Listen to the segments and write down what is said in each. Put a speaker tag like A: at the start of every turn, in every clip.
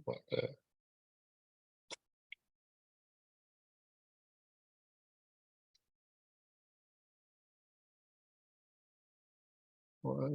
A: What the? What?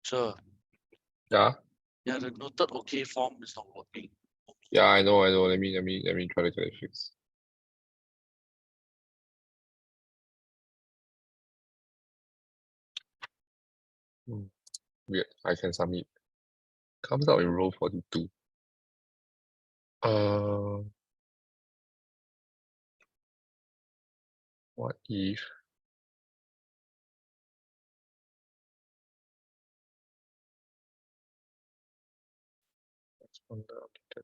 B: Sure.
A: Yeah,
B: Yeah, the noted OK form is not working.
A: yeah, I know. Let me try to get it fixed. Weird. I can submit. Comes out in row 42. What if that's on the updated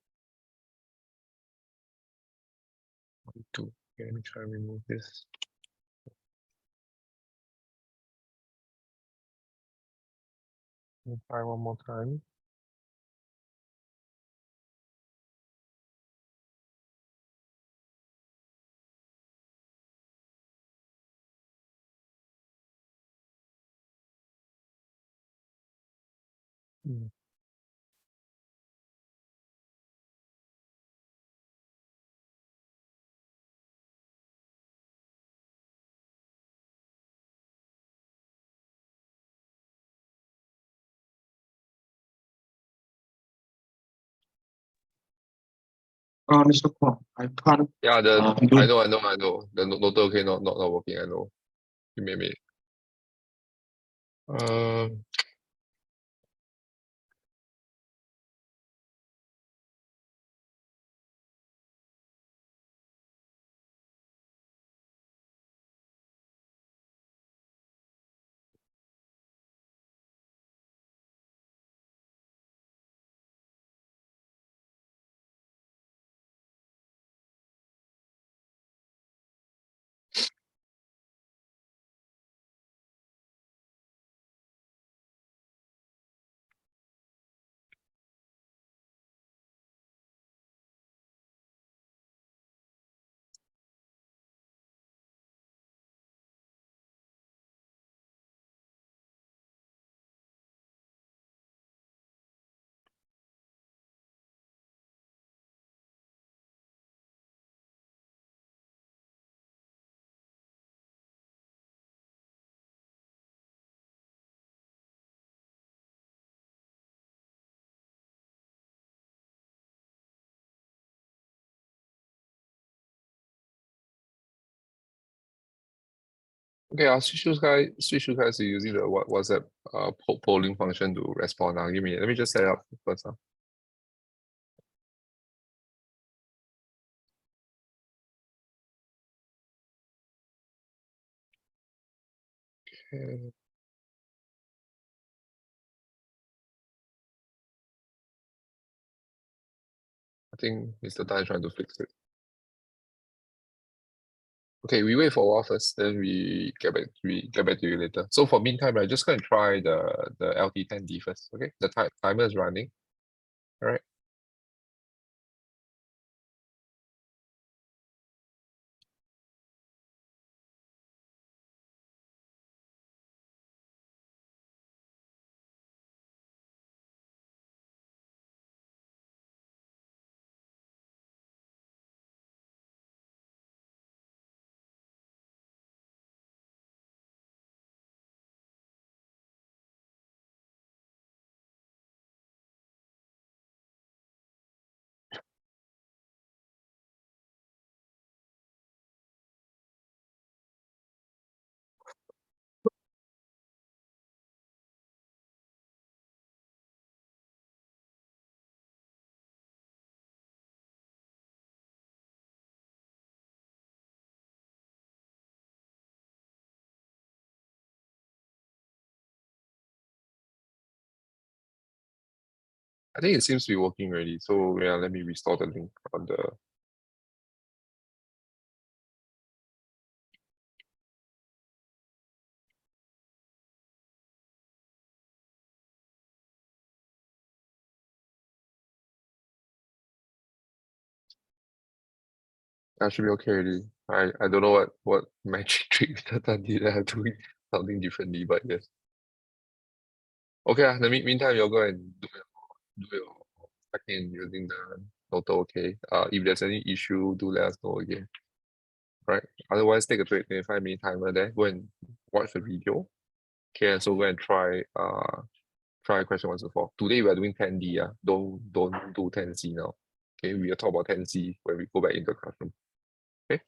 A: 42? Okay, let me try to remove this. Try one more time.
C: Mr. Kwok, I can't.
A: Yeah,
C: do-
A: I know. The note okay, not working. I know. Give me a minute. Okay, I'll switch you guys to using the WhatsApp polling function to respond now. Let me just set it up first. Okay. I think Mr. Tai is trying to fix it. Okay, we wait for a while first, then we get back to you later. So for meantime, I'm just gonna try the LT10d first. Okay, the timer is running. All right. I think it seems to be working already. So yeah, let me restore the link on the. That should be okay already. I don't know what magic trick that did. I have to do something differently, but yes. Okay, meantime, you'll go and do your checking using the Noto, okay? If there's any issue, do let us know again. Right? Otherwise, take a 25-minute timer there. Go and watch the video. Okay, and so go and try question 1 to 4. Today we are doing 10D. Don't do 10C now. Okay, we will talk about 10C when we go back into the classroom. Okay.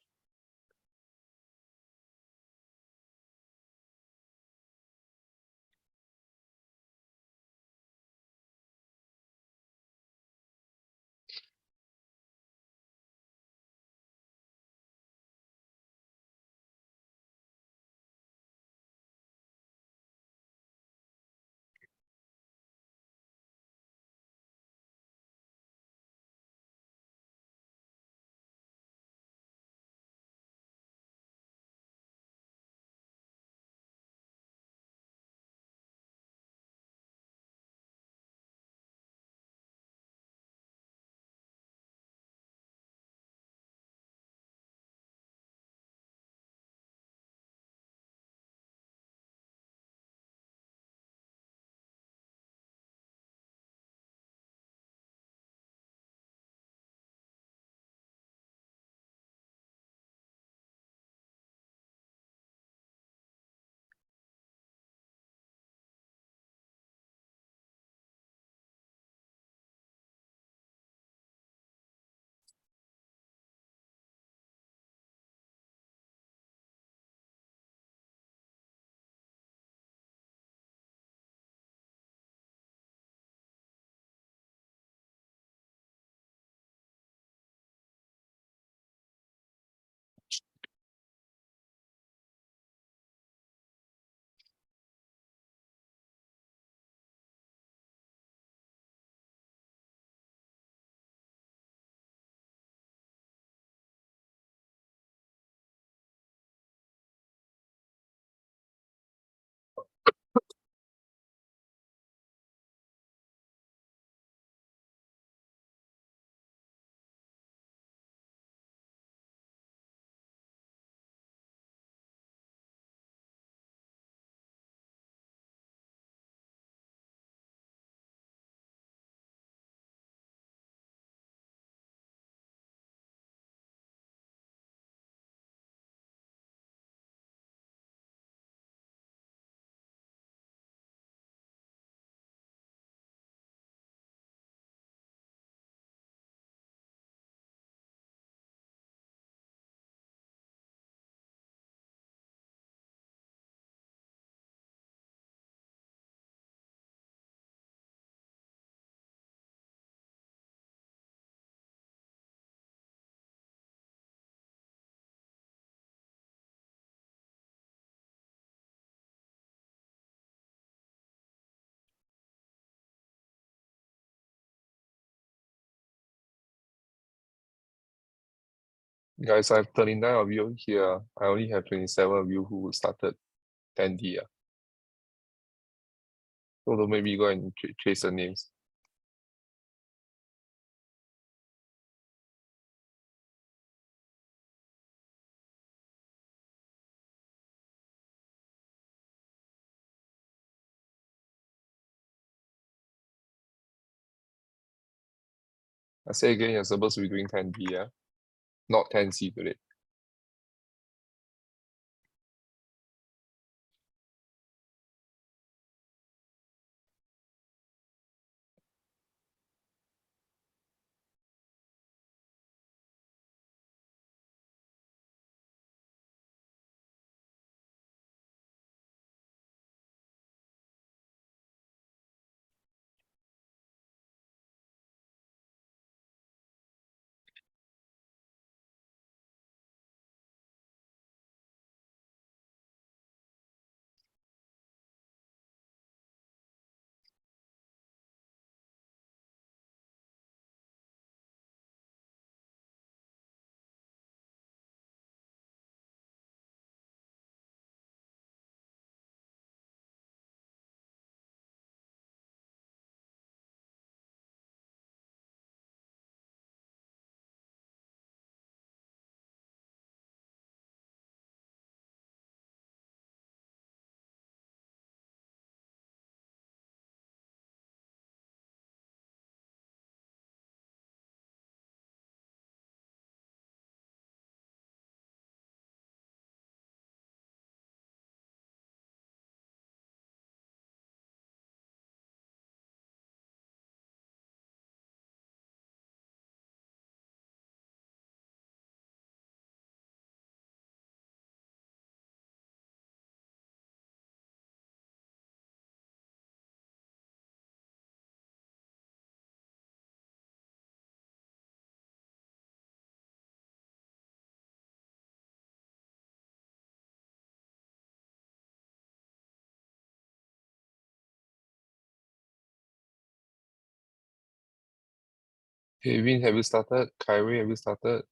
A: Guys, I have 39 of you here. I only have 27 of you who started 10D. So don't maybe go and chase the names. I say again, you're supposed to be doing 10D, not 10C today. Kevin, have you started? Kyrie, have you started?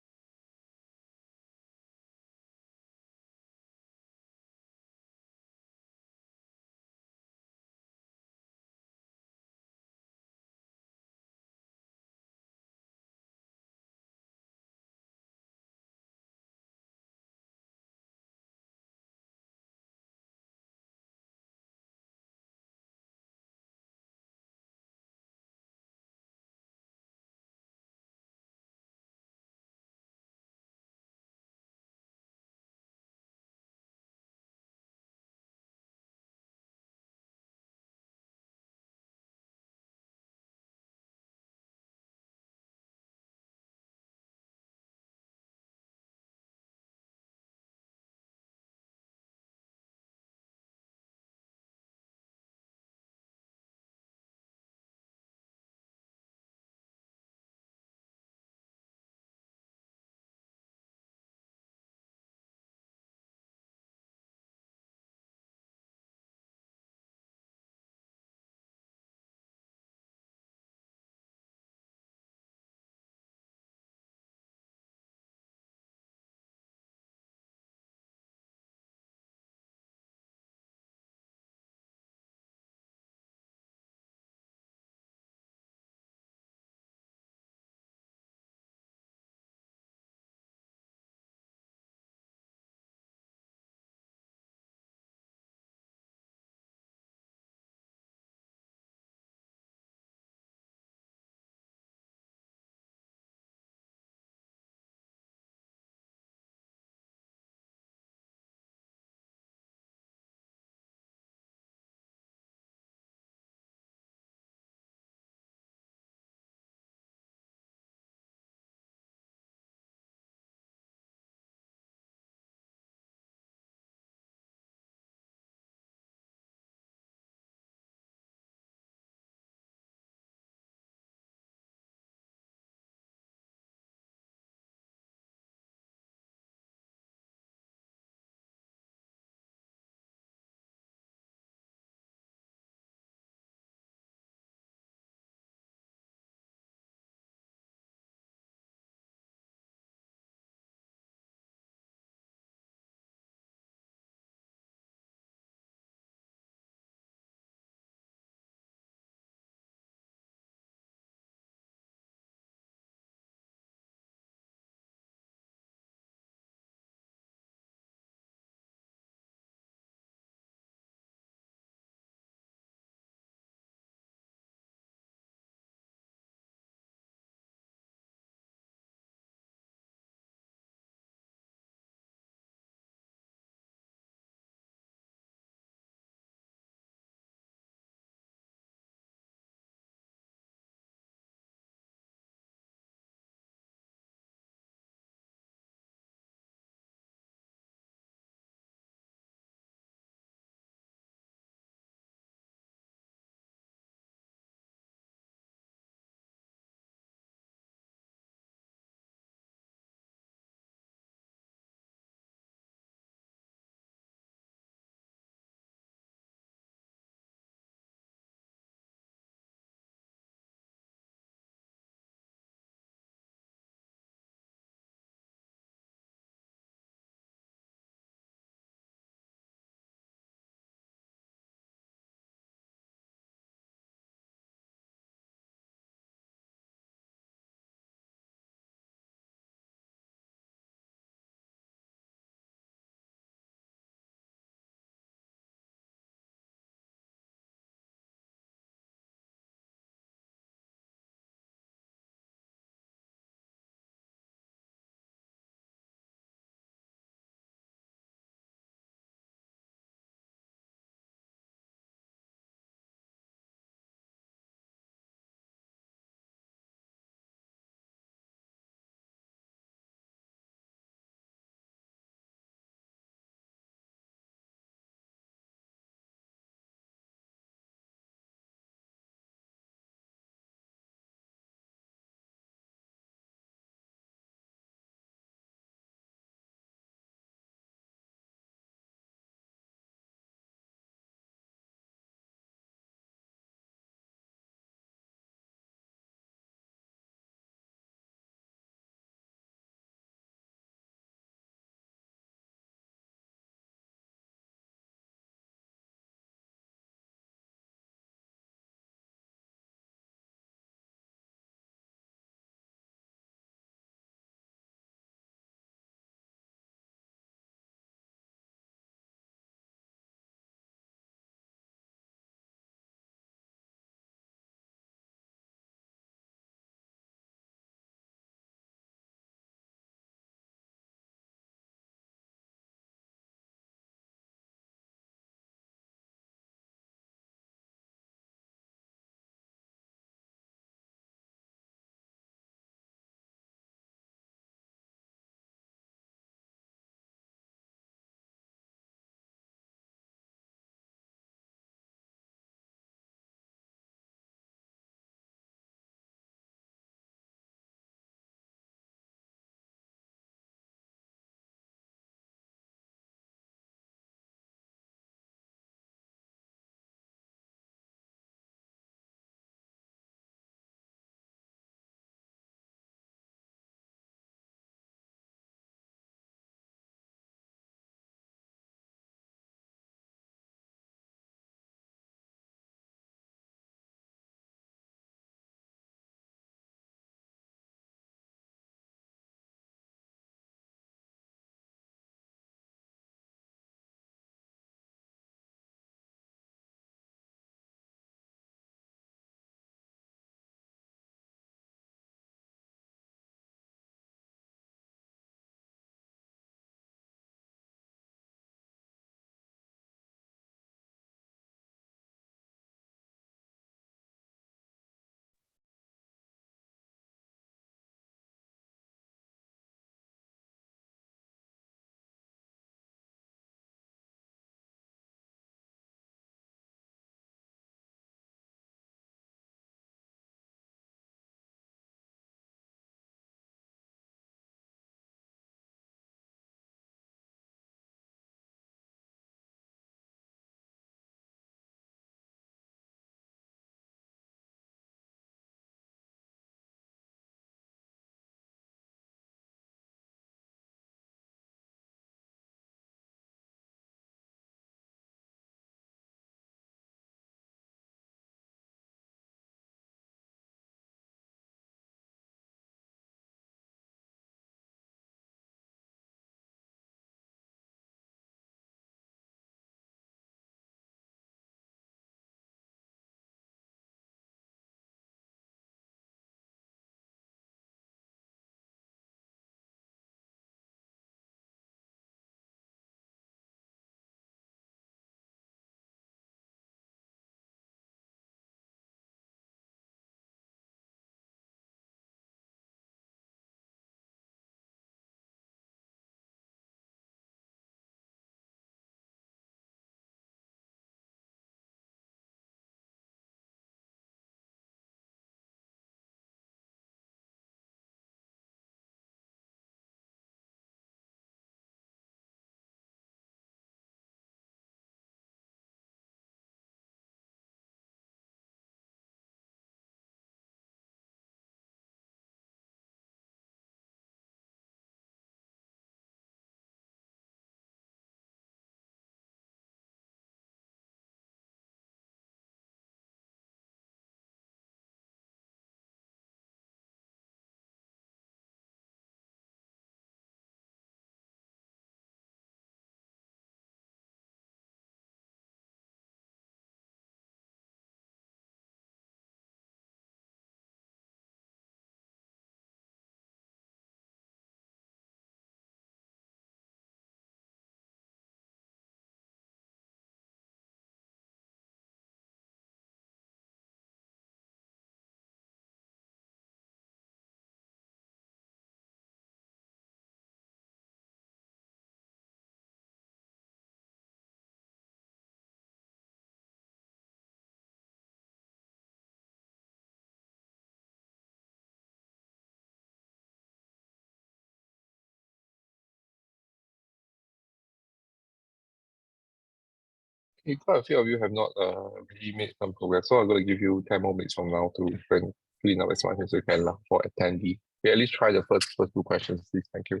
A: Okay, quite a few of you have not really made some progress, so I'm going to give you 10 more minutes from now to go and clean up as much as you can lah for attendee. Okay, at least try the first two questions, please. Thank you.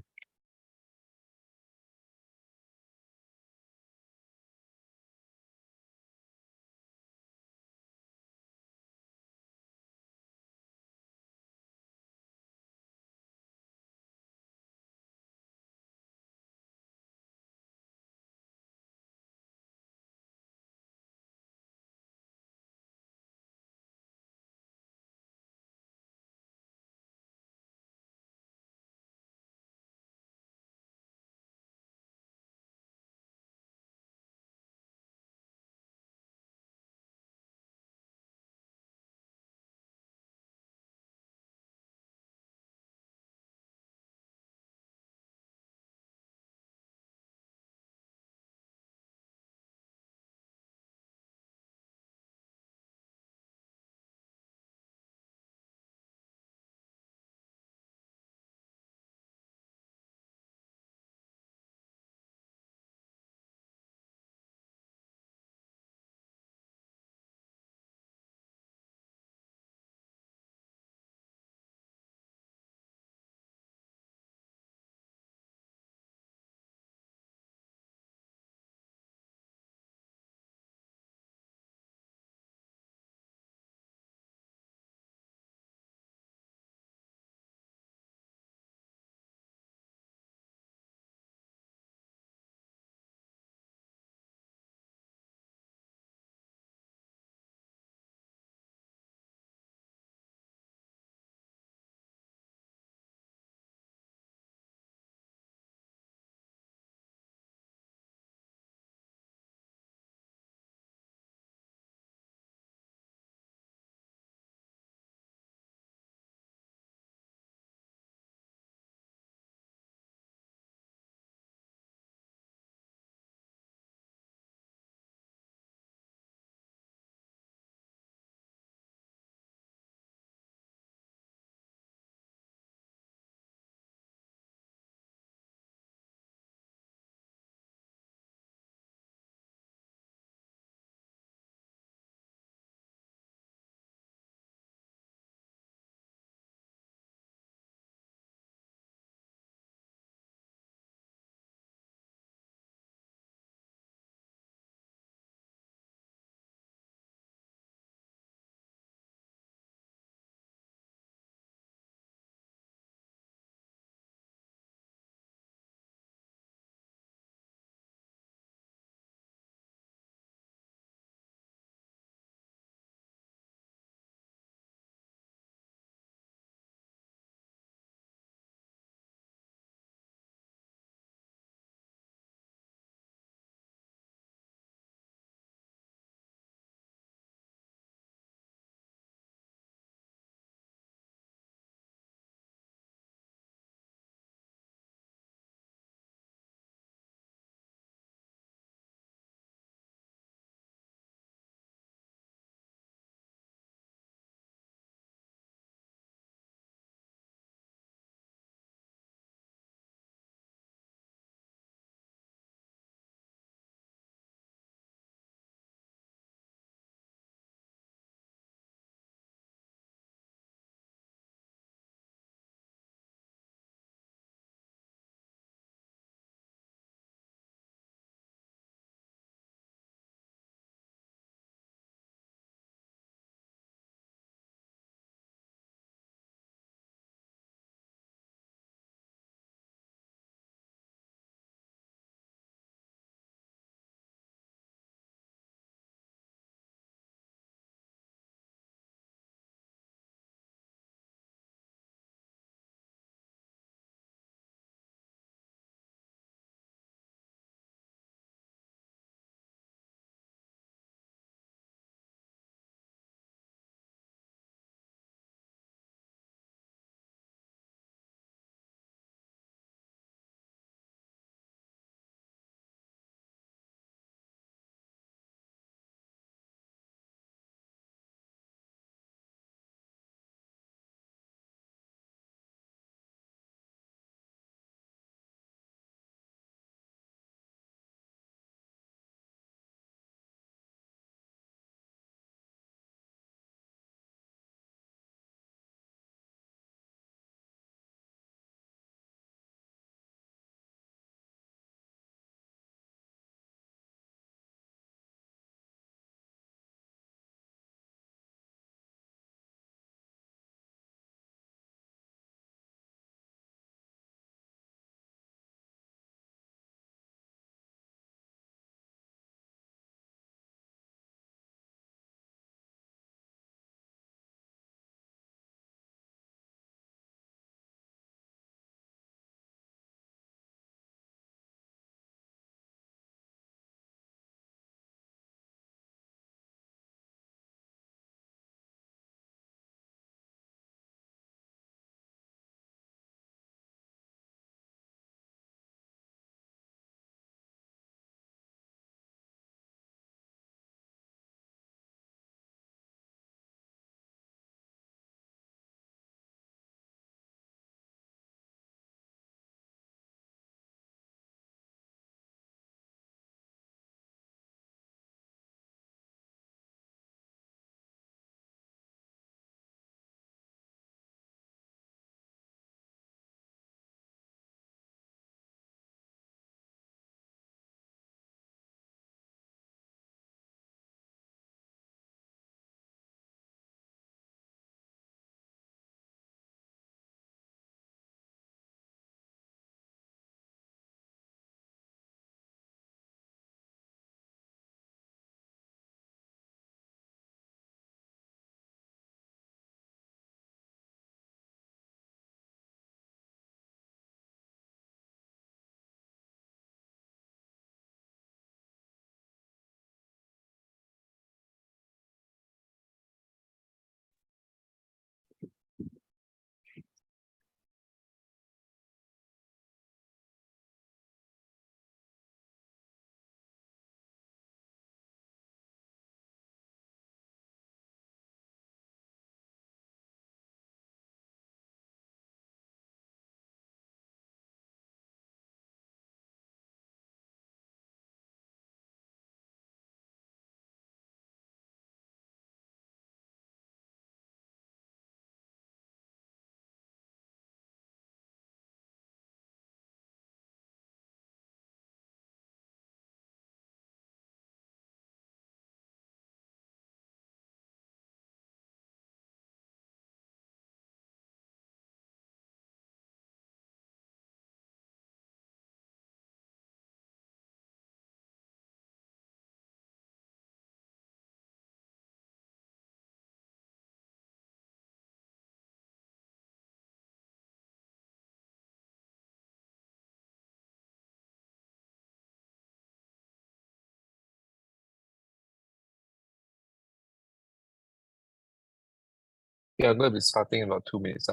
A: Yeah, I'm going to be starting in about 2 minutes.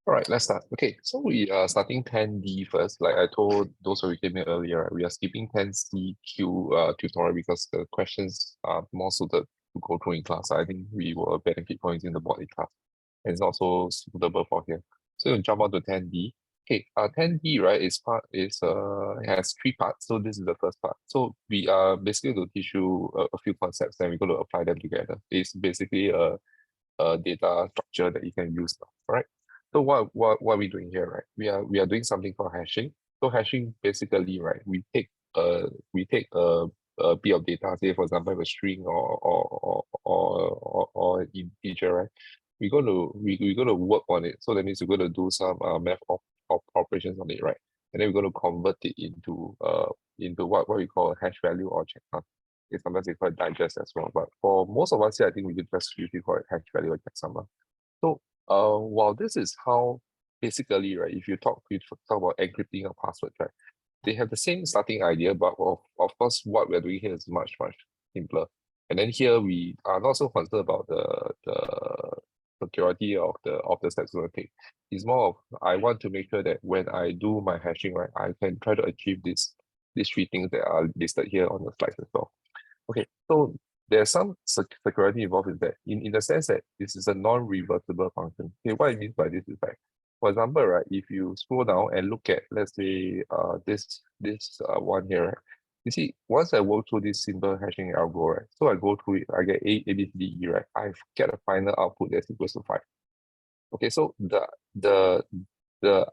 A: All right, let's start. Okay, so we are starting 10D first. Like I told those who came in earlier, right, we are skipping 10C tutorial because the questions are more suited to go through in class. I think we will benefit from using the board in class. And it's not so suitable for here. So we'll jump on to 10D. Okay, 10D, right, has 3 parts. So this is the first part. So we are basically going to teach you a few concepts and we're going to apply them together. It's basically a data structure that you can use now. All right. So what are we doing here, right? We are doing something called hashing. So hashing basically, right, we take a bit of data, say for example a string or an integer, right? We're gonna work on it. So that means we're gonna do some math of operations on it, right? And then we're gonna convert it into what we call a hash value or checksum. Sometimes they call it digest as well. But for most of us here, I think we could just usually call it hash value or checksum. So while this is how basically, right, if you talk about encrypting a password, right, they have the same starting idea, but of course what we're doing here is much, much simpler. And then here we are not so concerned about the security of the steps we're going to take. It's more of I want to make sure that when I do my hashing, right, I can try to achieve these 3 things that are listed here on the slides as well. Okay, so there's some security involved in that, in the sense that this is a non-reversible function. Okay, what I mean by this is like, for example, right, if you scroll down and look at, let's say, this one here, right, you see, once I work through this simple hashing algo, right, so I go through it, I get A, B, C, D, E, right, I get a final output that's equals to 5. Okay, so the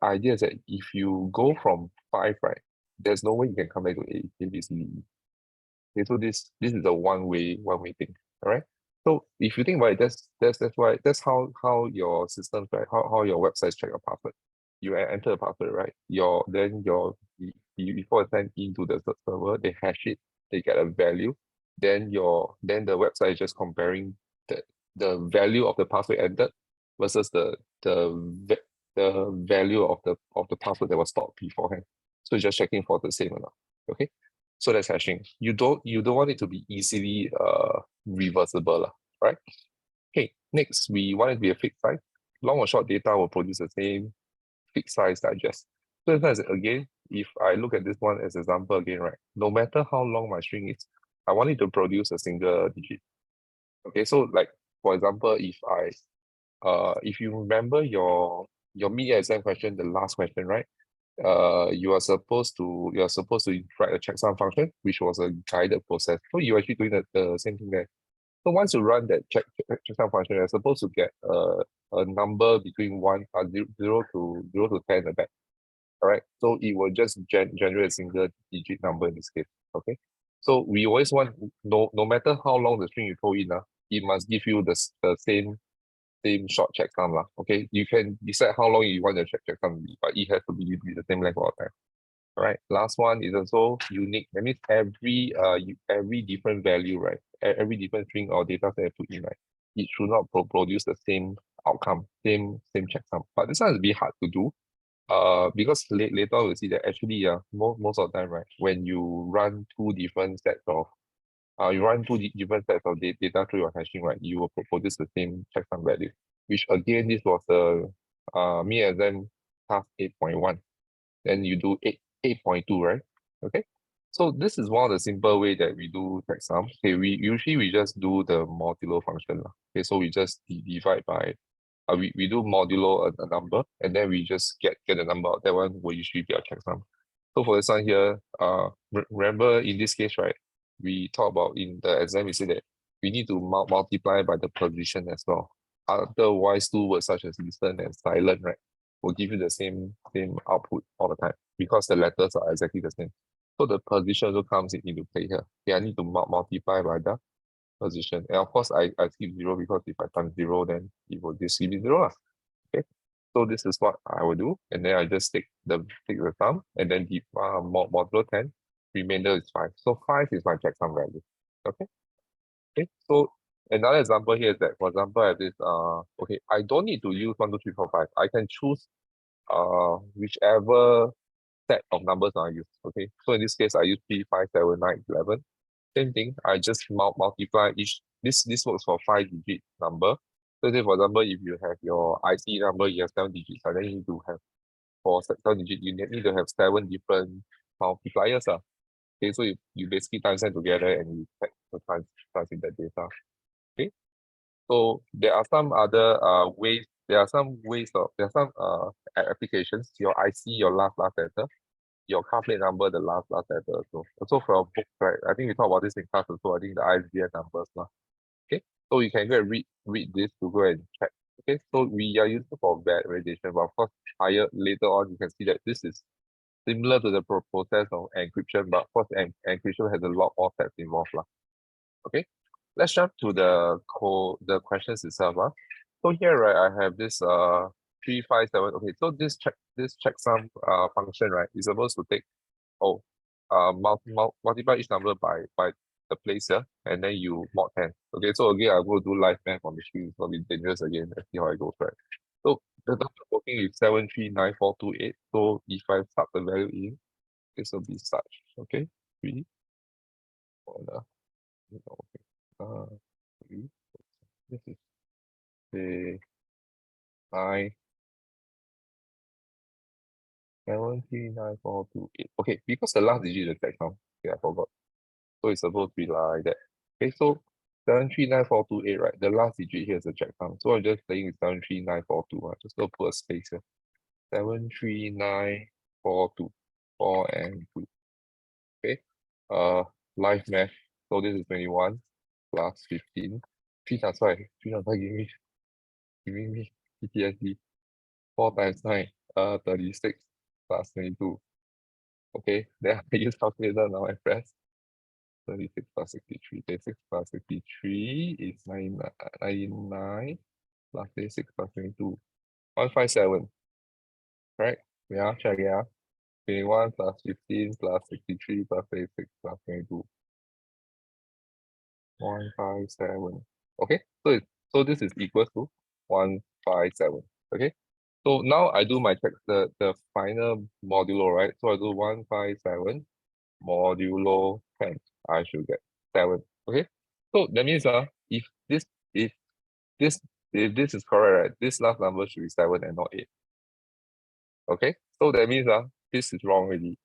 A: idea is that if you go from 5, right, there's no way you can come back to A, B, C, D, E. Okay, so this is a one-way thing. All right. So if you think about it, that's how your systems, right? How your websites check your password. You enter a password, right? Before it's sent into the server, they hash it, they get a value. Then the website is just comparing the value of the password entered versus the value of the password that was stored beforehand. So it's just checking for the same or not. Okay. So that's hashing. You don't want it to be easily reversible, right? Okay, next we want it to be a fixed size. Long or short data will produce the same fixed size digest. So again, if I look at this one as example again, right? No matter how long my string is, I want it to produce a single digit. Okay, so like for example, if you remember your mid-year exam question, the last question, right? You are supposed to write a checksum function, which was a guided process. So you're actually doing the same thing there. So once you run that checksum function, you're supposed to get a number between 0 to 10 at that. All right. So it will just generate a single digit number in this case. Okay. So we always want, no matter how long the string you throw in, it must give you the same short checksum. Okay. You can decide how long you want your checksum to be, but it has to be the same length all the time. All right. Last one is also unique. That means every different value, right? Every different string or data set I put in, right? It should not produce the same outcome, same checksum. But this one is a bit hard to do. Because later on we'll see that actually, most of the time, right, when you run two different sets of different sets of data through your hashing, right, you will produce the same checksum value. Which again, this was the me-exam task 8.1. Then you do 8.2, right? Okay. So this is one of the simple way that we do checksum. Okay, we just do the modulo function. Okay, so we just divide by we do modulo a number and then we just get the number out. That one will usually be our checksum. So for this one here, remember in this case, right? We talk about in the exam, we say that we need to multiply by the position as well. Otherwise, two words such as listen and silent, right, will give you the same output all the time because the letters are exactly the same. So the position also comes into play here. Okay, I need to multiply by the position. And of course, I skip 0 because if I times 0, then it will just give me 0 lah. Okay, so this is what I will do. And then I just take the sum and then the modulo 10, remainder is 5. So 5 is my checksum value. Okay. Okay, so another example here is that, for example, I have this, okay, I don't need to use 1, 2, 3, 4, 5. I can choose whichever set of numbers I use. Okay, so in this case, I use 3, 5, 7, 9, 11. Same thing, I just multiply each, this works for 5-digit number. So say, for example, if you have your IC number, you have 7 digits, and then you need to have, for 7 digit, you need to have 7 different multipliers. Okay, so you basically times them together and you check the translate the data. Okay, so there are some other ways, there are some applications, your IC, your last letter, your car plate number, the last letter also. Also for a book, right? I think we talked about this in class also. I think the ISBN numbers. Okay, so you can go and read this to go and check. Okay, so we are using for validation, but of course, later on, you can see that this is similar to the process of encryption, but of course, encryption has a lot more steps involved. Okay, let's jump to the questions itself. So here, right, I have this 3, 5, 7. Okay, so this checksum function, right, is supposed to take multiply each number by the place here, and then you mod 10. Okay, so again, I will do live math on the screen. It's gonna be dangerous again. Let's see how it goes, right? So the number working is 739,428. So if I start the value in, this will be such. Okay, 3, okay, 3. This is the 9, 7, 3, 9, 4, 2, 8. Okay, because the last digit is the checksum. Okay, I forgot. So it's supposed to be like that. Okay, so 739,428, right? The last digit here is the checksum. So I'm just saying it's 73942. I'm just gonna put a space here. 73942. 4 and 2. Okay. Live math. So this is 21 plus 15. 3 times 5. 3 times 5 giving me PTSD. 4 times 9. 36 plus 22. Okay, then I use calculator now and press 36 plus 63. 36 plus 63 is 99 plus 36 plus 22. 157. Right? Yeah, check it out. 21 plus 15 plus 63 plus 36 plus 22. 157. Okay, so this is equal to 157. Okay, so now I do my check, the final modulo, right? So I do 157 modulo 10. I should get 7. Okay, so that means if this is correct, right, this last number should be 7 and not 8. Okay, so that means this is wrong already.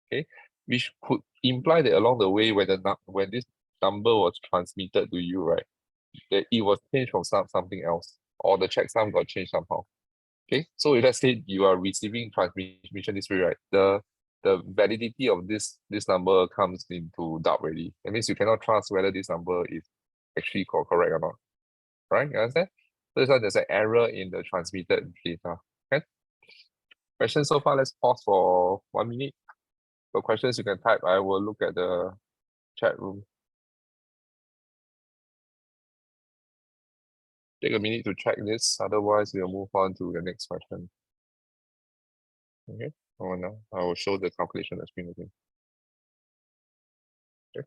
A: Okay, which could imply that along the way when this number was transmitted to you, right, that it was changed from something else, or the checksum got changed somehow. Okay, so if let's say you are receiving transmission this way, right, the validity of this number comes into doubt already. That means you cannot trust whether this number is actually correct or not. Right? You understand? So that's why there's an error in the transmitted data. Okay. Questions so far, let's pause for 1 minute. For questions you can type, I will look at the chat room. Take a minute to check this, otherwise we'll move on to the next question. Okay. Oh no, I will show the calculation on the screen again. Okay.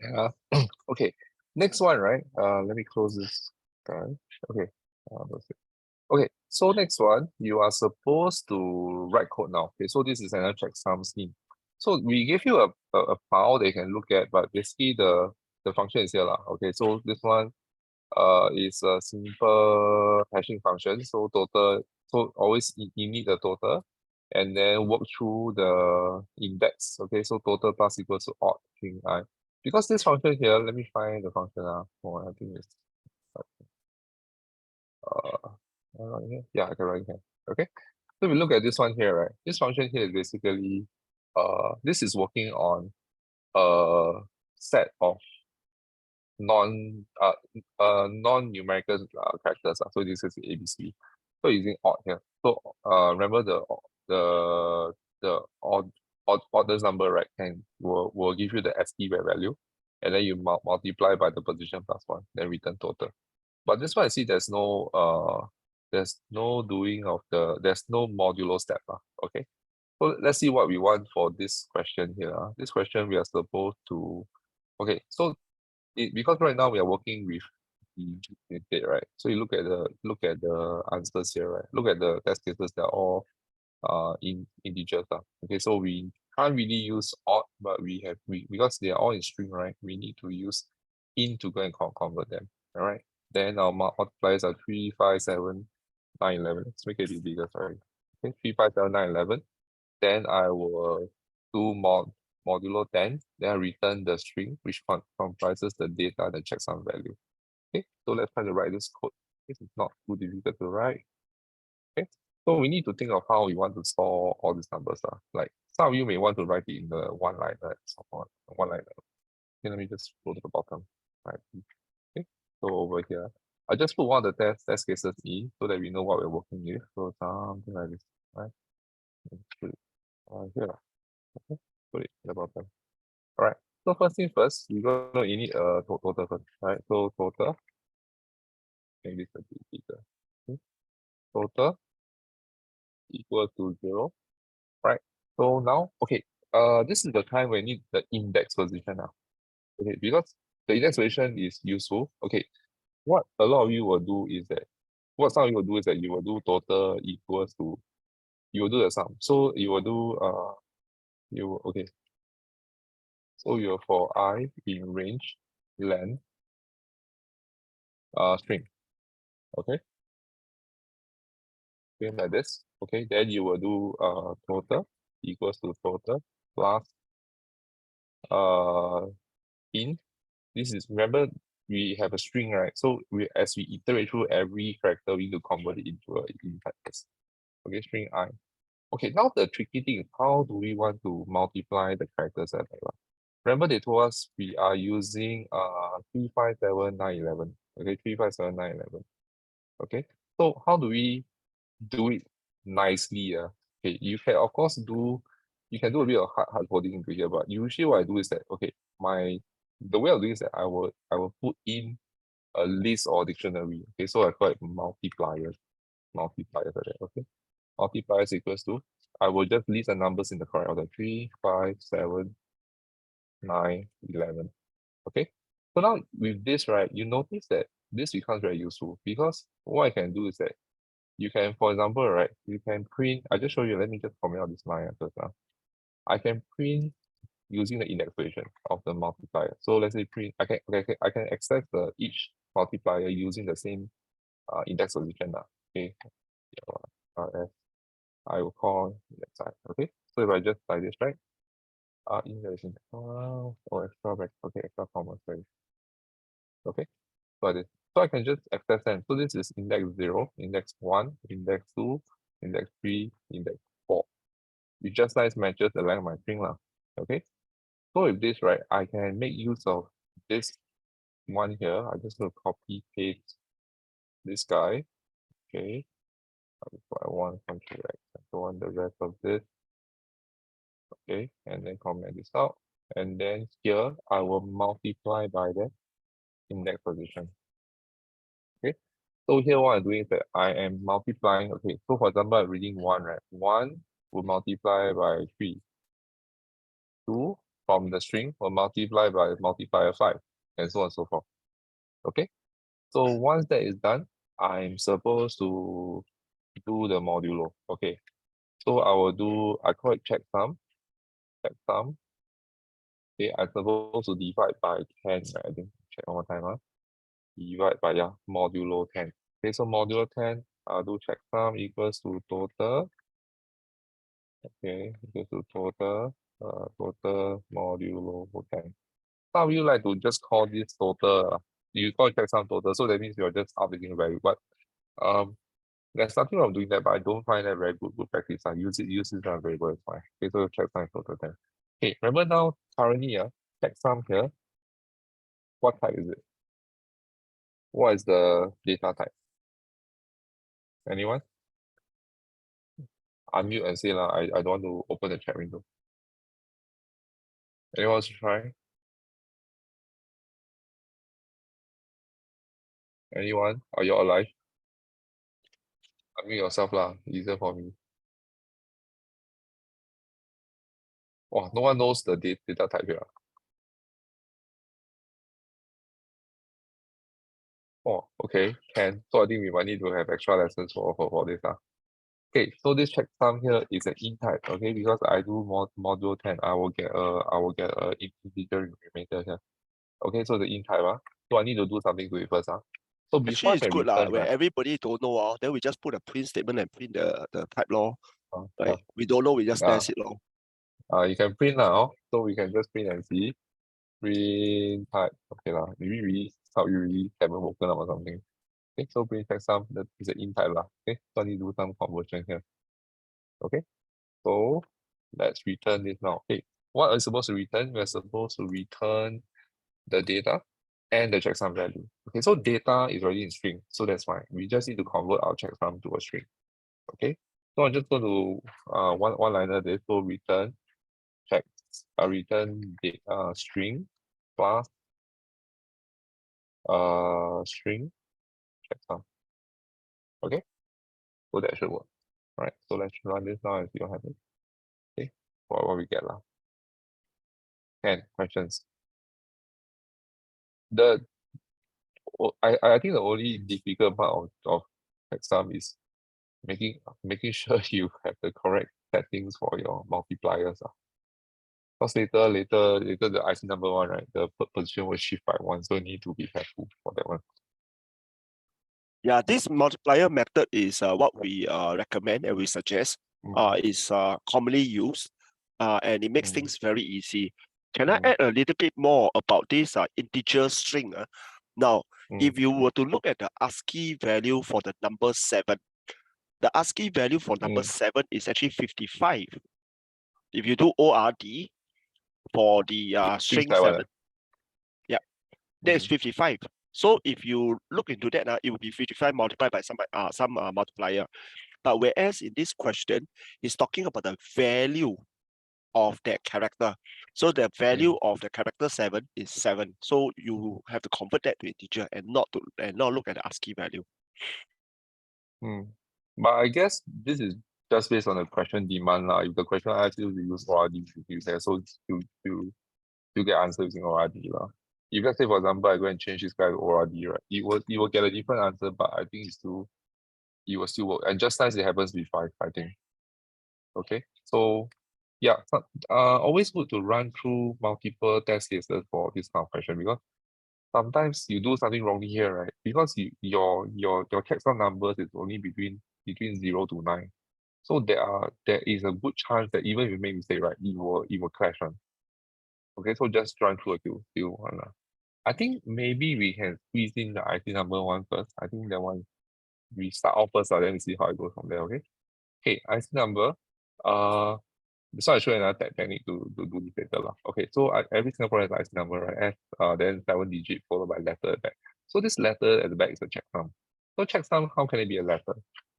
A: Yeah. Okay. Next one, right? Let me close this guy. Okay. That's it. Okay. So next one, you are supposed to write code now. Okay. So this is another checksum scheme. So we give you a file they can look at, but basically the function is here lah. Okay. So this one is a simple hashing function. So total. So always you need the total, and then work through the index. Okay. So total plus equals to odd string I. Because this function here, let me find the function. Oh, I think it's Right here. Yeah, I can write here. Okay. So we look at this one here, right? This function here is basically this is working on a set of non-numerical characters. So this is ABC. So using odd here. So remember the oddest number, right? Will give you the ST value, and then you multiply by the position plus one, then return total. But this one I see there's no doing of there's no modulo step. Okay. So let's see what we want for this question here. This question we are supposed to so because right now we are working with the instead, right? So you look at the answers here, right? Look at the test cases, they're all in integers. Okay, so we can't really use odd, but we because they are all in string, right? We need to use int to go and convert them. All right. Then our multipliers are 3, 5, 7, 9, 11. Let's make it a bit bigger, sorry. Okay, 3, 5, 7, 9, 11. Then I will do modulo 10, then I return the string which comprises the data and the checksum value. Okay, so let's try to write this code. This is not too difficult to write. Okay, so we need to think of how we want to store all these numbers. Like some of you may want to write it in the one line, one line. Okay, let me just go to the bottom. Right. Okay, so over here, I just put one of the test cases in so that we know what we're working with. So something like this, right? Put it here. Okay, put it at the bottom. All right. So first thing first, we're going to need a total first, right? So total, make this a bit bigger. Okay. Total equal to 0, right? So now, okay, this is the time when you need the index position now. Okay, because the index position is useful. Okay, what a lot of you will do is that some of you will do is that you will do total equals to you will do the sum. So you will do okay. So you for I in range length string. Okay. Same like this. Okay, then you will do total equals to total plus int. This is, remember we have a string, right? So as we iterate through every character, we need to convert it into a int type. Okay, string I. Okay, now the tricky thing is how do we want to multiply the characters at remember they told us we are using 3, 5, 7, 9, 11. Okay, 3, 5, 7, 9, 11. Okay, so how do we do it nicely? Okay, you can of course do a bit of hard coding into here, but usually what I do is that okay, the way I do is that I will put in a list or dictionary. Okay, so I call it multipliers like that. Okay, multipliers equals to I will just list the numbers in the correct order: 3, 5, 7, 9, 11. Okay, so now with this, right, you notice that this becomes very useful because what I can do is that you can, for example, right, you can print, I just show you, let me just comment on this line first now. I can print using the index position of the multiplier. So let's say print, I can access each multiplier using the same index position now. Okay, as I will call that side. Okay, so if I just like this, right? In relation, extra bracket, okay, extra comma, sorry. Okay, so I can just access them. So this is index 0, index 1, index 2, index 3, index 4. It just nice matches the length of my string now. Okay, so with this, right, I can make use of this one here. I just going to copy paste this guy. Okay, I want country, right? I want the rest of this. Okay, and then comment this out. And then here I will multiply by the index position. Okay, so here what I'm doing is that I am multiplying. Okay, so for example, I'm reading 1, right? 1 will multiply by 3. 2 from the string will multiply by multiplier 5, and so on and so forth. Okay, so once that is done, I'm supposed to do the modulo. Okay, so I call it checksum. Checksum. Okay, I'm supposed to divide by 10, right? I think check one more time. Divide by modulo 10. Okay, so modulo 10, I'll do checksum equals to total. Okay, equals to total total modulo 10. Some of you like to just call this total. you call it checksum total, so that means you're just updating the value. But there's nothing wrong doing that, but I don't find that very good practice. I use this variable is fine. Okay, so checksum total then. Okay, remember now currently checksum here. What type is it? What is the data type? Anyone? Unmute and say lah. I don't want to open the chat window. Anyone else try? Anyone? Are you all alive? Unmute yourself lah. Easier for me. Oh, no one knows the data type here. Oh, okay, can. So I think we might need to have extra lessons for this. Okay, so this checksum here is an int type, okay, because I do module 10, I will get a integer remainder here. Okay, so the int type, so I need to do something to it first. So before
D: Actually,
A: I
D: it's
A: can
D: good
A: return,
D: where
A: right?
D: everybody don't know, then we just put a print statement and print the type law.
A: Yeah.
D: Right? We don't know, we just test it law.
A: You can print now, so we can just print and see. Print type, okay lah. Maybe we really haven't woken up or something. Okay, so print checksum, that is an int type lah. Okay, so I need to do some conversion here. Okay, so let's return this now. Okay, what are we supposed to return? We're supposed to return the data and the checksum value. Okay, so data is already in string, so that's fine. We just need to convert our checksum to a string. Okay, so I'm just going to one liner this, so return return data string plus string checksum. Okay, so that should work. All right, so let's run this now and see what happens. Okay, what we get lah. And questions. I think the only difficult part of checksum is making sure you have the correct settings for your multipliers. Because later the IC number one, right? The position will shift by one, so you need to be careful for that one.
D: Yeah, this multiplier method is what we recommend and we suggest. Is commonly used, and it makes things very easy. Can I add a little bit more about this integer string? Now, if you were to look at the ASCII value for the number 7, the ASCII value for number 7 is actually 55. If you do ORD for the string 7, yeah, that is 55. So if you look into that, it will be 55 multiplied by some multiplier. But whereas in this question, it's talking about the value of that character. So the value of the character 7 is 7. So you have to convert that to integer and not look at the ASCII value.
A: But I guess this is just based on the question demand. If the question asks you to use ORD, you use that. So you get answer using ORD. If let's say, for example, I go and change this guy to ORD, right? You will get a different answer, but I think it will still work. And just as it happens with 5, I think. Okay. So yeah, always good to run through multiple test cases for this kind of question, because sometimes you do something wrongly here, right? Because your checksum numbers is only between 0 to 9. So there is a good chance that even if you make mistake, right, it will crash on. Okay, so just run through a few one. I think maybe we can squeeze in the IC number one first. I think that one we start off first, then we see how it goes from there. Okay. Okay, IC number. So I show another technique to do this later. Okay, so every Singaporean has IC number, right? Then 7 digit followed by letter at the back. So this letter at the back is a checksum. So checksum, how can it be a letter?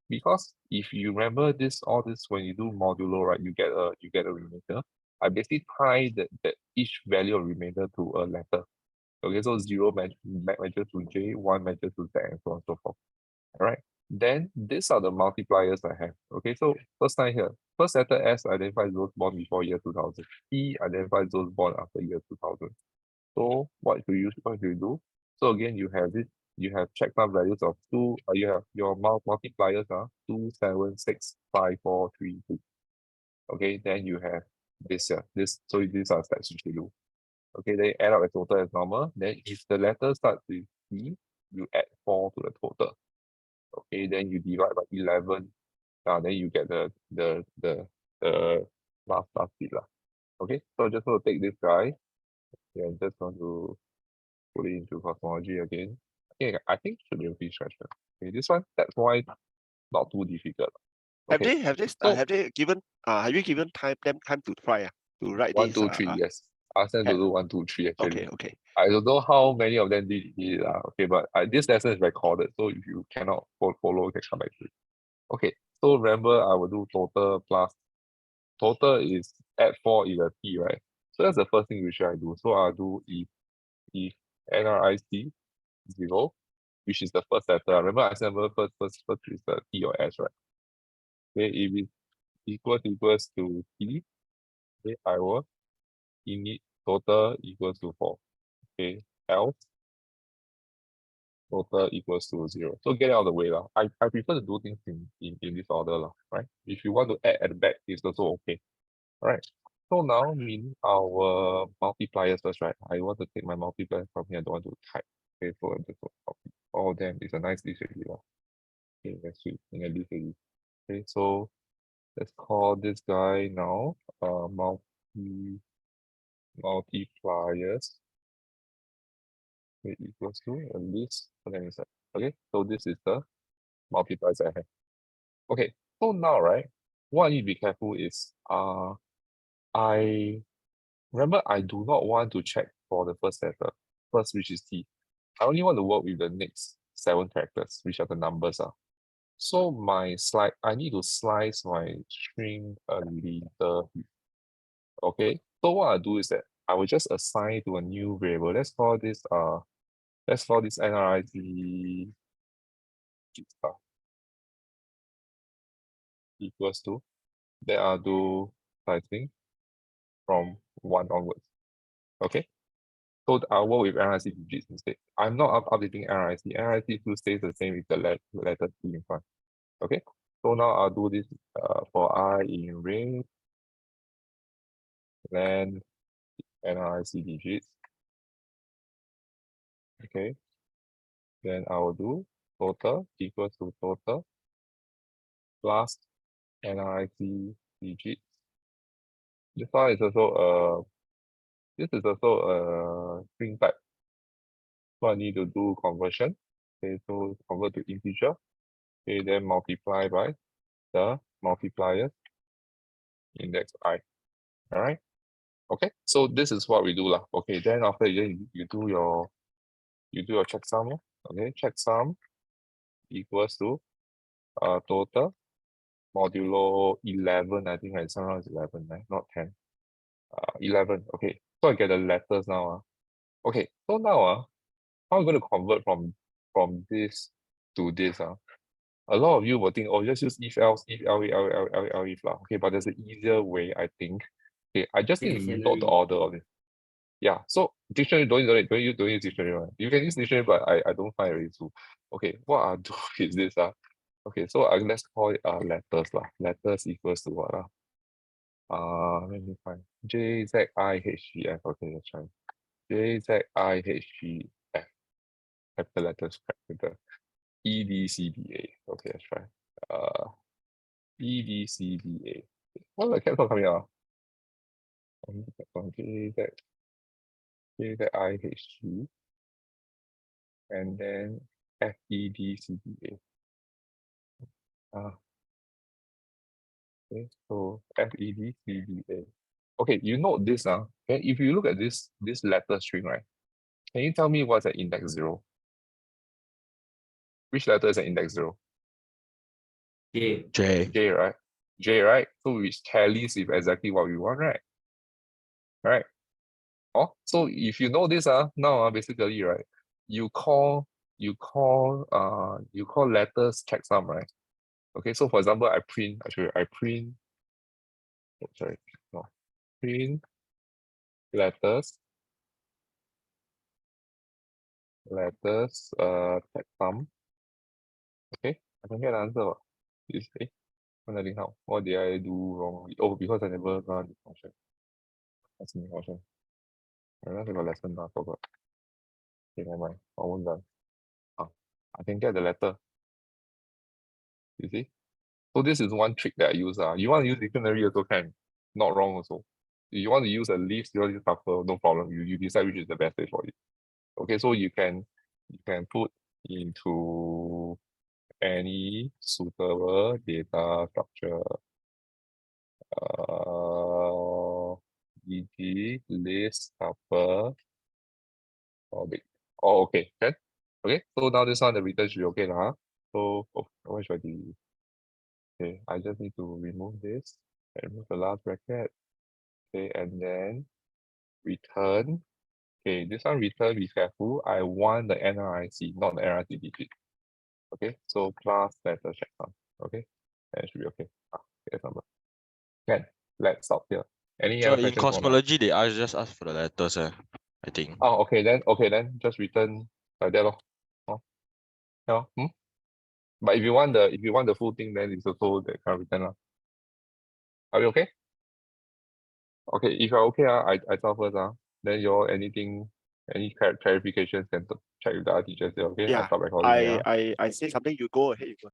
A: Because if you remember all this when you do modulo, right, you get a remainder. I basically tie that each value of remainder to a letter. Okay, so 0 matches to J, 1 matches to Z, and so on and so forth. All right. Then these are the multipliers I have. Okay, so first time here. First letter S identifies those born before year 2000. T identifies those born after year 2000. So what do you do? So again, you have checksum values of 2. You have your multipliers are 2, 7, 6, 5, 4, 3, 2. Okay, then you have this here. So these are steps you should do. Okay, then add up the total as normal. Then if the letter starts with T, you add 4 to the total. Okay, then you divide by 11. Then you get the last bit. Okay, so just going to take this guy. Yeah, just going to put it into cosmology again. I think should be a free stretcher. Okay, this one, that's why not too difficult. Okay, so
D: have you given them time to try to write
A: 1,
D: this
A: 2, 3, yes. Ask them to
D: have-
A: do 1, 2, 3 actually.
D: okay.
A: I don't know how many of them did it. Okay, but this lesson is recorded, so if you cannot follow, you can come back to it. Okay, so remember I will do total plus. Total is add 4 is a T, right? So that's the first thing which I do. So I'll do if NRIC 0, which is the first letter. Remember I said first is the T or S, right? Okay, if it's equals to T, okay, I will init total equals to 4. Okay, else total equals to 0. So get it out of the way. I prefer to do things in this order, right? If you want to add at the back, it's also okay. Alright. So now mean our multipliers first, right? I want to take my multiplier from here. I don't want to type. Okay, so I just copy. Oh damn, it's a nice list already. Okay, let's see. In a list already. Okay, so let's call this guy now multipliers. Okay, equals to a list. Okay, so this is the multipliers I have. Okay, so now right, what I need to be careful is I remember I do not want to check for the first letter, which is T. I only want to work with the next 7 characters, which are the numbers. So I need to slice my string a little bit. Okay, so what I do is that I will just assign to a new variable. Let's call this NRIC equals to, then I'll do slicing from 1 onwards. Okay. So I'll work with NRIC digits instead. I'm not updating NRIC. NRIC still stays the same with the letter T in front. Okay. So now I'll do this for I in ring, then NRIC digits. Okay. Then I will do total equals to total plus NRIC digits. This one is also a string type. So I need to do conversion. Okay, so convert to integer. Okay, then multiply by the multiplier index I. All right. Okay, so this is what we do lah. Okay, then after you do your checksum. Okay, checksum equals to total modulo 11. I think it's around 11, right? Not 10. 11. Okay, so I get the letters now. Okay, so now how am I going to convert from this to this? A lot of you will think, oh, just use if else, if if lah. Okay, but there's an easier way, I think. Okay, I just need to note the order of it. Yeah, so dictionary don't use dictionary one. You can use dictionary, but I don't find it really useful. Okay, what I'll do is this. Okay, so let's call it letters lah. Letters equals to what? Let me find JZIHGF. Okay, let's try. JZIHGF. Capital letters, capital. EDCBA. Okay, let's try. EDCBA. Why the caps not coming out? JZIHG. And then FEDCBA. Okay, so FEDCBA. Okay, you note this okay, if you look at this letter string, right? Can you tell me what's an index 0? Which letter is an index 0?
B: J.
A: J, right? J, right? So which tallies with exactly what we want, right? Right? Oh, so if you know this now basically, right, you call letters checksum, right? Okay, so for example, I print letters checksum. Okay, I can get an answer. Is how? What did I do wrong? Oh, because I never run the function. That's the function. I remember the lesson now, I forgot. Okay, never mind. Almost done. I can get the letter. You see? So this is one trick that I use. You want to use dictionary also can. Not wrong also. If you want to use a list, you want to use buffer, no problem. You decide which is the best way for you. Okay, so you can put into any suitable data structure. E.g. list, tuple, or big. Oh, okay, can. Okay, so now this one the return should be okay now. Huh? So what should I do? Okay, I just need to remove this and remove the last bracket. Okay, and then return. Okay, this one return, be careful. I want the NRIC, not the NRC digit. Okay, so class letter checksum. Okay, and it should be okay. Here's number. Can. Let's stop here. Any
E: So
A: other
E: in
A: questions for now?
E: cosmology, they just ask for the letters, I think.
A: Oh, okay then just return like that lor. Oh. Yeah. But if you want the full thing, then it's also that kind of return lah. Are we okay? Okay, if you're okay, I start first. Then your anything, any clarifications can check with the other teachers there, okay? I
D: Yeah,
A: stop recording.
D: I say something, you go ahead.